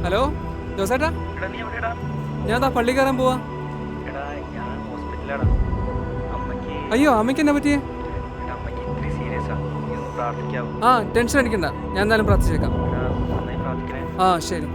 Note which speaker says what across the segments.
Speaker 1: Hello ജോസേട്ടാ,
Speaker 2: എടാ നീ എവിടെടാ?
Speaker 1: ഞാൻ ദാ പള്ളി കയറാൻ പോവാ.
Speaker 2: എടാ ഞാൻ ഹോസ്പിറ്റലിലാടാ. അമ്മയ്ക്ക്
Speaker 1: അയ്യോ, അമ്മയ്ക്ക് എന്നാ പറ്റിയേ?
Speaker 2: എടാ അമ്മയ്ക്ക് ഇത്തിരി സീരിയസാ. നീ ഒന്ന് പ്രാർത്ഥിക്കാവോ?
Speaker 1: ആ, ടെൻഷൻ അടിക്കണ്ട, ഞാൻ എന്തായാലും പ്രാർത്ഥിച്ചേക്കാം.
Speaker 2: എടാ നന്നായി പ്രാർത്ഥിക്കണേ.
Speaker 1: ആ ശരി.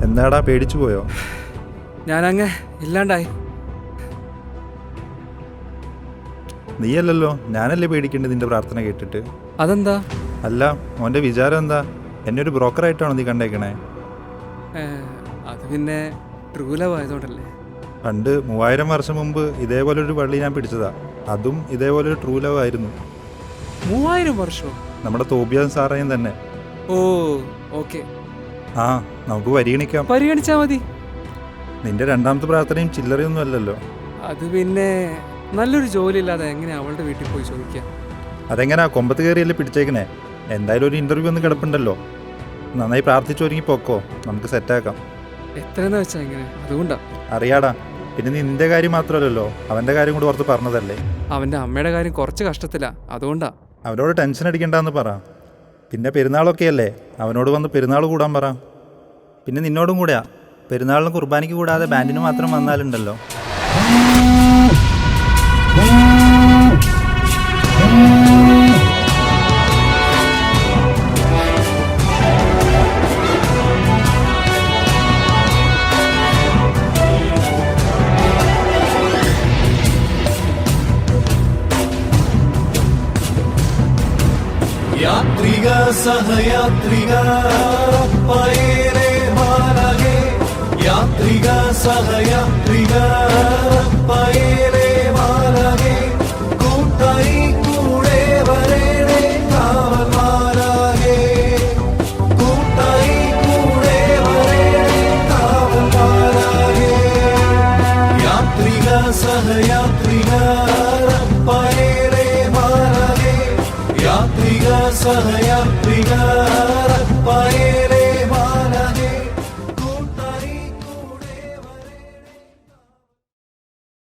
Speaker 3: എന്താടാ പേടിച്ചു പോയോ?
Speaker 1: ഞാനങ്ങ് ഇല്ലാണ്ടായി.
Speaker 3: നീയല്ലല്ലോ, ഞാനല്ലേ പേടിക്കേണ്ടത് നിന്റെ പ്രാർത്ഥന കേട്ടിട്ട്.
Speaker 1: അതെന്താ?
Speaker 3: അല്ല, മോൻ്റെ വിചാരം എന്താ? എന്നെ ഒരു ബ്രോക്കറായിട്ടാണോ നീ കണ്ടേക്കണേ?
Speaker 1: അത് പിന്നെ ട്രൂ ലവ് ആയതുകൊണ്ടല്ലേ.
Speaker 3: പണ്ട് 3000 വർഷം മുമ്പ് ഇതേപോലൊരു പള്ളി ഞാൻ പിടിച്ചതാ. അതും ഇതേപോലൊരു ട്രൂ ലവ് ആയിരുന്നു.
Speaker 1: 3000 വർഷമോ?
Speaker 3: നമ്മുടെ തോബിയാൻ സാറേയും തന്നെ.
Speaker 1: ഓ ഓക്കെ,
Speaker 3: ആ, നമുക്ക് പരിഗണിക്കാം.
Speaker 1: പരിഗണിച്ചാ മതി.
Speaker 3: നിന്റെ രണ്ടാമത്തെ പ്രാർത്ഥനയും ചില്ലറയൊന്നും അല്ലല്ലോ.
Speaker 1: അത് പിന്നെ നല്ലൊരു ജോലി ഇല്ലാതെ എങ്ങനെയാ അവളുടെ വീട്ടിൽ പോയി ചോദിക്കാം?
Speaker 3: അതെങ്ങനെയാ കൊമ്പത്ത് കയറിയല്ലേ പിടിച്ചേക്കണേ? എന്തായാലും ഒരു ഇൻ്റർവ്യൂ ഒന്നും കിടപ്പുണ്ടല്ലോ. നന്നായി പ്രാർത്ഥിച്ചൊരുങ്ങി പോക്കോ, നമുക്ക് സെറ്റാക്കാം.
Speaker 1: എത്രയെന്ന് വെച്ചാ എങ്ങനെ? അതുകൊണ്ടാ.
Speaker 3: അറിയാടാ, പിന്നെ നിന്റെ കാര്യം മാത്രമല്ലല്ലോ, അവൻ്റെ കാര്യം കൂടി ഓർത്ത് പറഞ്ഞതല്ലേ.
Speaker 1: അവൻ്റെ അമ്മയുടെ കാര്യം കുറച്ച് കഷ്ടത്തിലാ, അതുകൊണ്ടാ.
Speaker 3: അവനോട് ടെൻഷൻ അടിക്കണ്ടെന്ന് പറ. പിന്നെ പെരുന്നാളൊക്കെ അല്ലേ, അവനോട് വന്ന് പെരുന്നാൾ കൂടാൻ പറ. പിന്നെ നിന്നോടും കൂടെയാ, പെരുന്നാളിന് കുർബാനയ്ക്ക് കൂടാതെ ബാൻഡിന് മാത്രം വന്നാലുണ്ടല്ലോ.
Speaker 4: യാത്രിക സഹയാത്രിക പയരേ മാലകെ, യാത്രിക സഹയാത്രിക പയരേ മാലകെ, കൂട്ടായി കൂടെ വരേണേ കാവൽ മാലകെ, കൂട്ടായി കൂടെ വരേണേ കാവൽ മാലകെ, യാത്രിക സഹയാത്രിക പയരേ മാലകെ, യാത്രിക സഹയാത്രിക